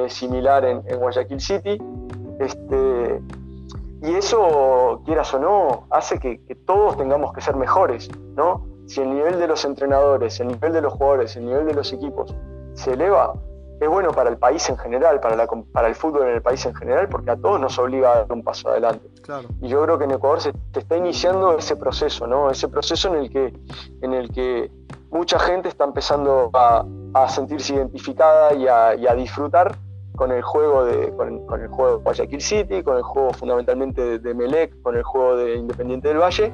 similar en Guayaquil City. Y eso, quieras o no, hace que todos tengamos que ser mejores, ¿no? Si el nivel de los entrenadores, el nivel de los jugadores, el nivel de los equipos se eleva, es bueno para el país en general, para el fútbol en el país en general, porque a todos nos obliga a dar un paso adelante. Claro. Y yo creo que en Ecuador se está iniciando ese proceso, ¿no? Ese proceso en el que mucha gente está empezando a sentirse identificada y a disfrutar con el juego con el juego de Guayaquil City, con el juego fundamentalmente de Emelec, con el juego de Independiente del Valle,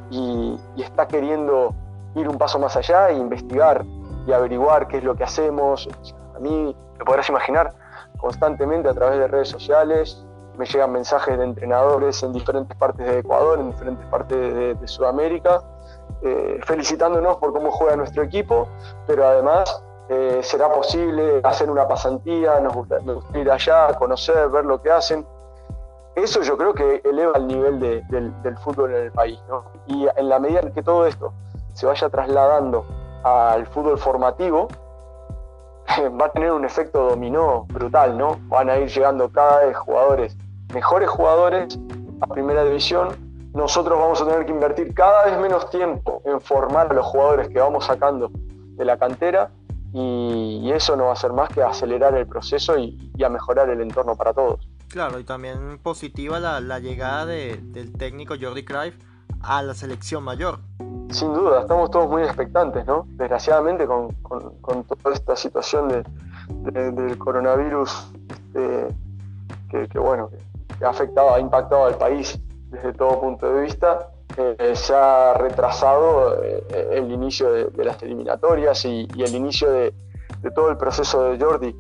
y está queriendo ir un paso más allá e investigar y averiguar qué es lo que hacemos. A mí, te podrás imaginar, constantemente a través de redes sociales me llegan mensajes de entrenadores en diferentes partes de Ecuador, en diferentes partes de Sudamérica, felicitándonos por cómo juega nuestro equipo, pero además será posible hacer una pasantía, nos gustaría ir allá, conocer, ver lo que hacen. Eso yo creo que eleva el nivel del fútbol en el país, ¿no? Y en la medida en que todo esto se vaya trasladando al fútbol formativo, va a tener un efecto dominó brutal, ¿no? Van a ir llegando cada vez mejores jugadores a primera división. Nosotros vamos a tener que invertir cada vez menos tiempo en formar a los jugadores que vamos sacando de la cantera, y eso no va a hacer más que acelerar el proceso y a mejorar el entorno para todos. Claro, y también positiva la llegada del técnico Jordi Cruyff a la selección mayor. Sin duda, estamos todos muy expectantes, ¿no? Desgraciadamente con toda esta situación del coronavirus que ha impactado al país desde todo punto de vista, se ha retrasado el inicio de las eliminatorias y el inicio de todo el proceso de Jordi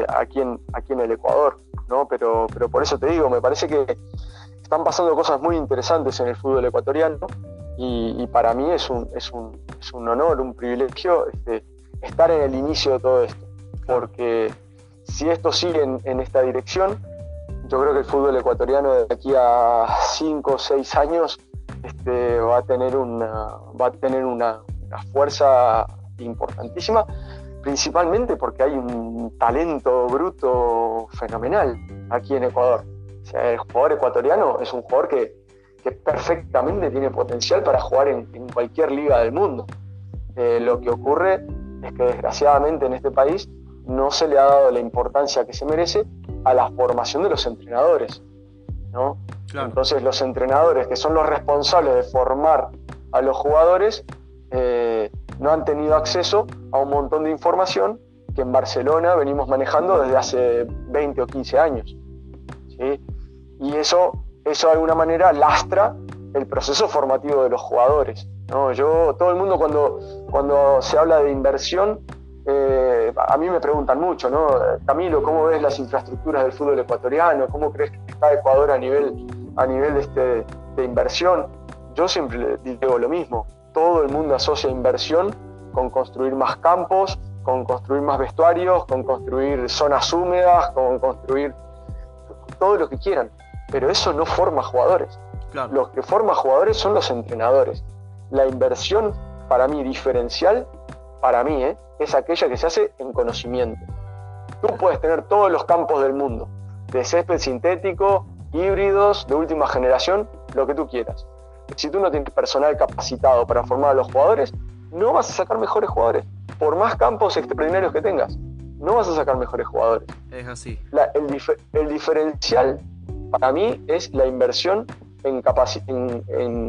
aquí en el Ecuador, ¿no? Pero por eso te digo, me parece que están pasando cosas muy interesantes en el fútbol ecuatoriano, y para mí es un honor, un privilegio estar en el inicio de todo esto, porque si esto sigue en esta dirección, yo creo que el fútbol ecuatoriano de aquí a 5 o 6 años va a tener una fuerza importantísima, principalmente porque hay un talento bruto fenomenal aquí en Ecuador. O sea, el jugador ecuatoriano es un jugador que perfectamente tiene potencial para jugar en cualquier liga del mundo. Lo que ocurre es que desgraciadamente en este país no se le ha dado la importancia que se merece a la formación de los entrenadores, ¿no? Claro. Entonces los entrenadores, que son los responsables de formar a los jugadores, no han tenido acceso a un montón de información que en Barcelona venimos manejando desde hace 20 o 15 años, ¿sí? Y eso de alguna manera lastra el proceso formativo de los jugadores, ¿no? Todo el mundo cuando se habla de inversión, a mí me preguntan mucho, ¿no? Camilo, ¿cómo ves las infraestructuras del fútbol ecuatoriano? ¿Cómo crees que está Ecuador a nivel de inversión? Yo siempre digo lo mismo. Todo el mundo asocia inversión con construir más campos, con construir más vestuarios, con construir zonas húmedas, con construir todo lo que quieran. Pero eso no forma jugadores. Claro. Los que forman jugadores son los entrenadores. La inversión, para mí, diferencial, es aquella que se hace en conocimiento. Tú puedes tener todos los campos del mundo, de césped sintético, híbridos, de última generación, lo que tú quieras. Si tú no tienes personal capacitado para formar a los jugadores, no vas a sacar mejores jugadores. Por más campos extraordinarios que tengas, no vas a sacar mejores jugadores. Es así. El diferencial para mí es la inversión en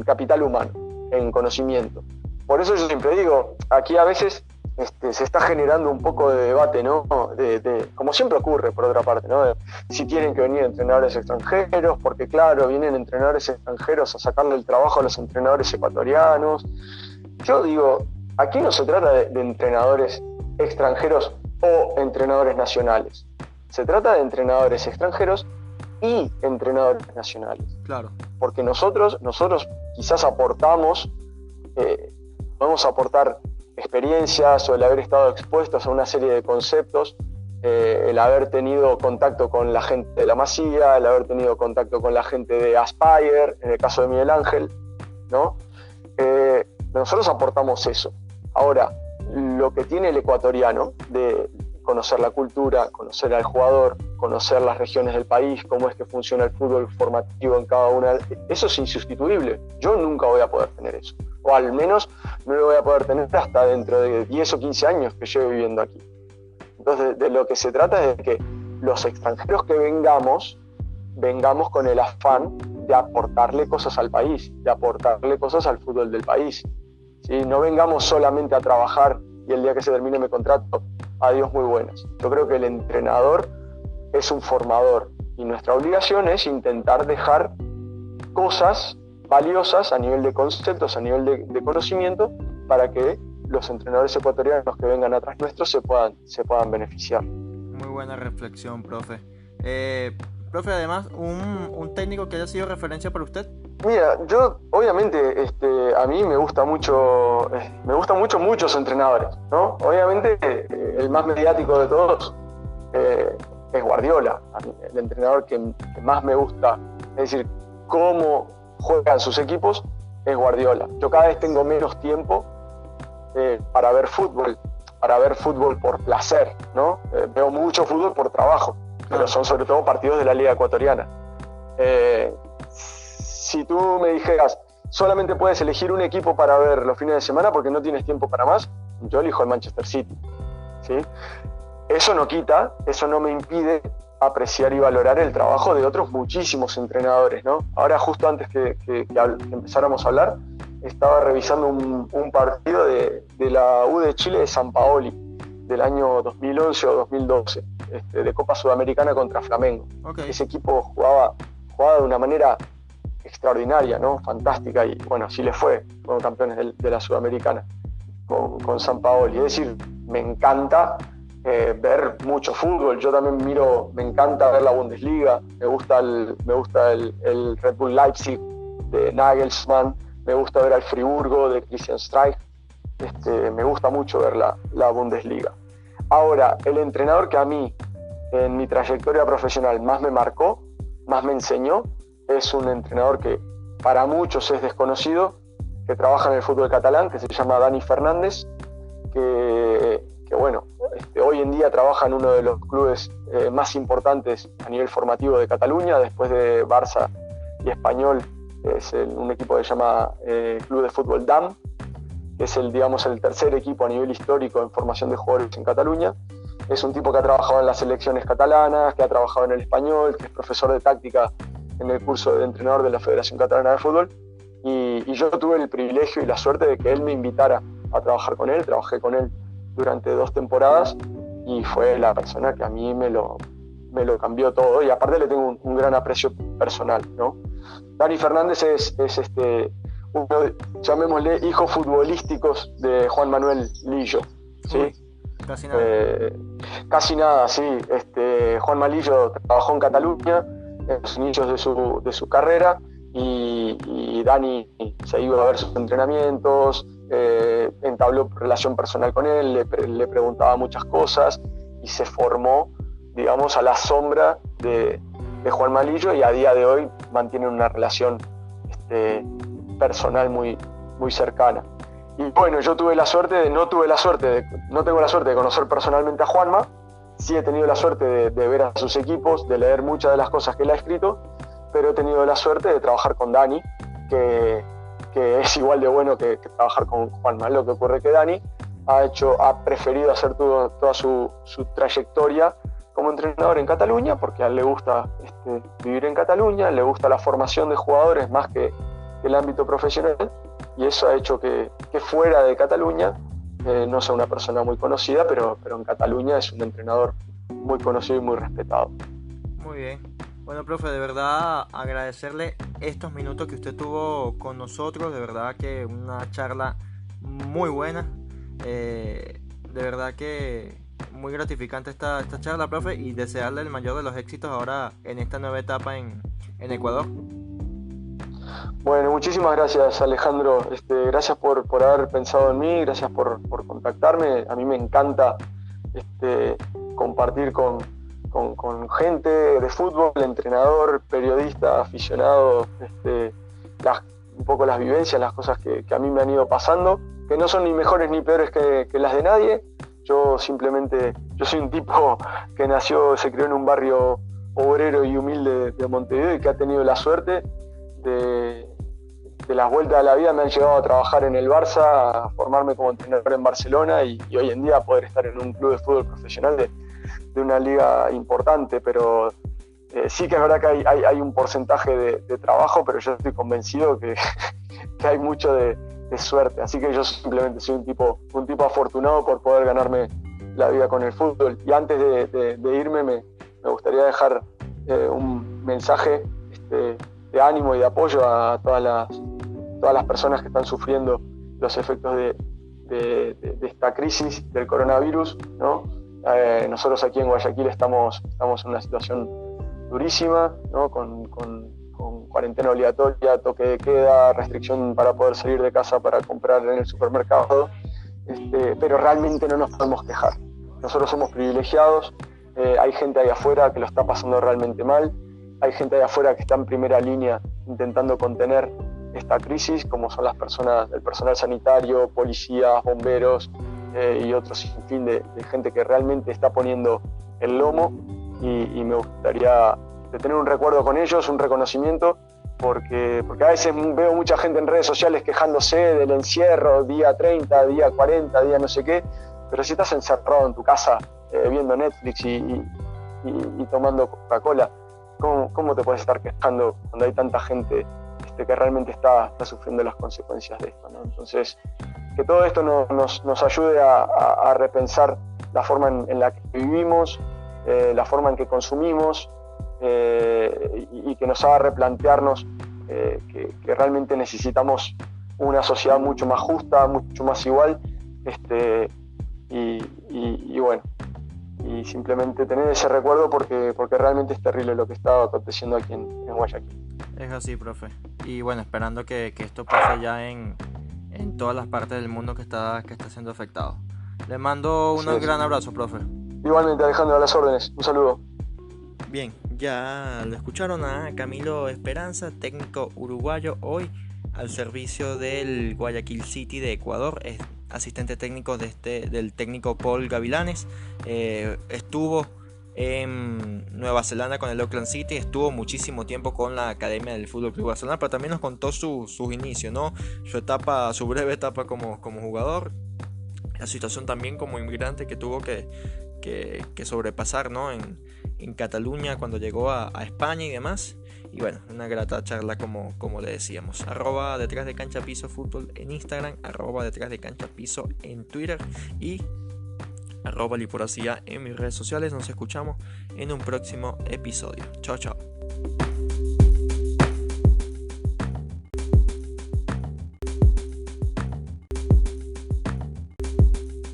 capital humano, en conocimiento. Por eso yo siempre digo, aquí a veces se está generando un poco de debate, ¿no? Como siempre ocurre, por otra parte, ¿no? Si tienen que venir entrenadores extranjeros, porque claro, vienen entrenadores extranjeros a sacarle el trabajo a los entrenadores ecuatorianos. Yo digo, aquí no se trata de entrenadores extranjeros o entrenadores nacionales. Se trata de entrenadores extranjeros y entrenadores nacionales. Claro. Porque nosotros quizás podemos aportar experiencias o el haber estado expuestos a una serie de conceptos el haber tenido contacto con la gente de la Masía, el haber tenido contacto con la gente de Aspire, en el caso de Miguel Ángel, ¿no? Nosotros aportamos eso. Ahora, lo que tiene el ecuatoriano de conocer la cultura, conocer al jugador, conocer las regiones del país, cómo es que funciona el fútbol formativo en cada una, eso es insustituible. Yo nunca voy a poder tener eso, o al menos no lo voy a poder tener hasta dentro de 10 o 15 años que llevo viviendo aquí. Entonces, de lo que se trata es de que los extranjeros que vengamos con el afán de aportarle cosas al país, de aportarle cosas al fútbol del país. ¿Sí? No vengamos solamente a trabajar y el día que se termine mi contrato, adiós, muy buenas. Yo creo que el entrenador es un formador y nuestra obligación es intentar dejar cosas valiosas a nivel de conceptos, a nivel de conocimiento, para que los entrenadores ecuatorianos que vengan atrás nuestros se puedan beneficiar. Muy buena reflexión, profe. Profe, además, ¿un técnico que haya sido referencia para usted? Mira, yo obviamente a mí me gusta mucho muchos entrenadores, ¿no? Obviamente el más mediático de todos es Guardiola. A mí, el entrenador que más me gusta, es decir, cómo juegan sus equipos, es Guardiola. Yo cada vez tengo menos tiempo para ver fútbol por placer, ¿no? Veo mucho fútbol por trabajo, pero son sobre todo partidos de la Liga Ecuatoriana. Si tú me dijeras, solamente puedes elegir un equipo para ver los fines de semana porque no tienes tiempo para más, yo elijo el Manchester City, ¿sí? Eso no me impide apreciar y valorar el trabajo de otros muchísimos entrenadores, ¿no? Ahora, justo antes que empezáramos a hablar, estaba revisando un partido de la U de Chile de San Paoli, del año 2011 o 2012, de Copa Sudamericana contra Flamengo. Okay. Ese equipo jugaba de una manera extraordinaria, ¿no? Fantástica, y bueno, así le fue, fueron campeones de la Sudamericana con San Paoli. Es decir, me encanta ver mucho fútbol. Yo también me encanta ver la Bundesliga, me gusta el Red Bull Leipzig de Nagelsmann, me gusta ver al Friburgo de Christian Streich, me gusta mucho ver la Bundesliga. Ahora, el entrenador que a mí, en mi trayectoria profesional, más me marcó, más me enseñó, es un entrenador que para muchos es desconocido, que trabaja en el fútbol catalán, que se llama Dani Fernández, que bueno, hoy en día trabaja en uno de los clubes más importantes a nivel formativo de Cataluña, después de Barça y Español. Es un equipo que se llama Club de Fútbol DAM, que es el tercer equipo a nivel histórico en formación de jugadores en Cataluña. Es un tipo que ha trabajado en las selecciones catalanas, que ha trabajado en el Español, que es profesor de táctica en el curso de entrenador de la Federación Catalana de Fútbol, y yo tuve el privilegio y la suerte de que él me invitara a trabajar con él. Trabajé con él durante 2 temporadas y fue la persona que a mí me lo cambió todo, y aparte le tengo un gran aprecio personal, ¿no? Dani Fernández es uno, llamémosle, hijos futbolísticos de Juan Manuel Lillo, ¿sí? Casi nada. Casi nada, sí. Juan Malillo trabajó en Cataluña en los inicios de su carrera, y Dani se iba a ver sus entrenamientos, entabló relación personal con él, le preguntaba muchas cosas, y se formó, digamos, a la sombra de Juan Malillo, y a día de hoy mantienen una relación personal muy, muy cercana. Y bueno, no tengo la suerte de conocer personalmente a Juanma. Sí he tenido la suerte de ver a sus equipos, de leer muchas de las cosas que él ha escrito, pero he tenido la suerte de trabajar con Dani, que es igual de bueno que trabajar con Juanma. Lo que ocurre es que Dani ha preferido hacer toda su trayectoria como entrenador en Cataluña, porque a él le gusta vivir en Cataluña, le gusta la formación de jugadores más que el ámbito profesional, y eso ha hecho que fuera de Cataluña no sea una persona muy conocida, pero en Cataluña es un entrenador muy conocido y muy respetado. Muy bien. Bueno, profe, de verdad agradecerle estos minutos que usted tuvo con nosotros. De verdad que una charla muy buena. De verdad que muy gratificante esta charla, profe, y desearle el mayor de los éxitos ahora en esta nueva etapa en Ecuador. Bueno, muchísimas gracias, Alejandro. Gracias por haber pensado en mí, gracias por contactarme. A mí me encanta compartir con gente de fútbol, entrenador, periodista, aficionado, un poco las vivencias, las cosas que a mí me han ido pasando, que no son ni mejores ni peores que las de nadie. Yo soy un tipo que se crió en un barrio obrero y humilde de Montevideo y que ha tenido la suerte de las vueltas de la vida. Me han llevado a trabajar en el Barça, a formarme como entrenador en Barcelona y hoy en día poder estar en un club de fútbol profesional de una liga importante, pero sí que es verdad que hay un porcentaje de trabajo, pero yo estoy convencido que hay mucho de suerte, así que yo simplemente soy un tipo afortunado por poder ganarme la vida con el fútbol. Y antes de irme me gustaría dejar un mensaje de ánimo y de apoyo a todas las personas que están sufriendo los efectos de esta crisis del coronavirus, ¿no? Nosotros aquí en Guayaquil estamos en una situación durísima, ¿no? Con cuarentena obligatoria, toque de queda, restricción para poder salir de casa para comprar en el supermercado, pero realmente no nos podemos quejar. Nosotros somos privilegiados, hay gente ahí afuera que lo está pasando realmente mal, hay gente ahí afuera que está en primera línea intentando contener esta crisis, como son las personas del personal sanitario, policías, bomberos y otros sinfín de gente que realmente está poniendo el lomo, y me gustaría de tener un recuerdo con ellos, un reconocimiento, porque a veces veo mucha gente en redes sociales quejándose del encierro, día 30, día 40, día no sé qué, pero si estás encerrado en tu casa viendo Netflix y tomando Coca-Cola, ¿cómo te puedes estar quejando cuando hay tanta gente que realmente está sufriendo las consecuencias de esto, ¿no? Entonces, que todo esto nos ayude a repensar la forma en la que vivimos, la forma en que consumimos, y que nos haga replantearnos que realmente necesitamos una sociedad mucho más justa, mucho más igual, y bueno, y simplemente tener ese recuerdo porque realmente es terrible lo que está aconteciendo aquí en Guayaquil. Es así, profe. Y bueno, esperando que esto pase ya en todas las partes del mundo que está siendo afectado. Le mando un gran abrazo, profe. Igualmente, Alejandro, a las órdenes. Un saludo. Bien, ya lo escucharon a Camilo Esperanza, técnico uruguayo, hoy al servicio del Guayaquil City de Ecuador. Es asistente técnico del técnico Paul Gavilanes. Estuvo en Nueva Zelanda con el Auckland City, estuvo muchísimo tiempo con la Academia del Fútbol Club Barcelona, pero también nos contó sus inicios, ¿no? Su breve etapa como jugador, la situación también como inmigrante que tuvo que sobrepasar, ¿no? En Cataluña cuando llegó a España y demás. Y bueno, una grata charla como le decíamos. @ detrás de cancha piso fútbol en Instagram, @ detrás de cancha piso en Twitter y @ Liporacia en mis redes sociales. Nos escuchamos en un próximo episodio. Chao, chao.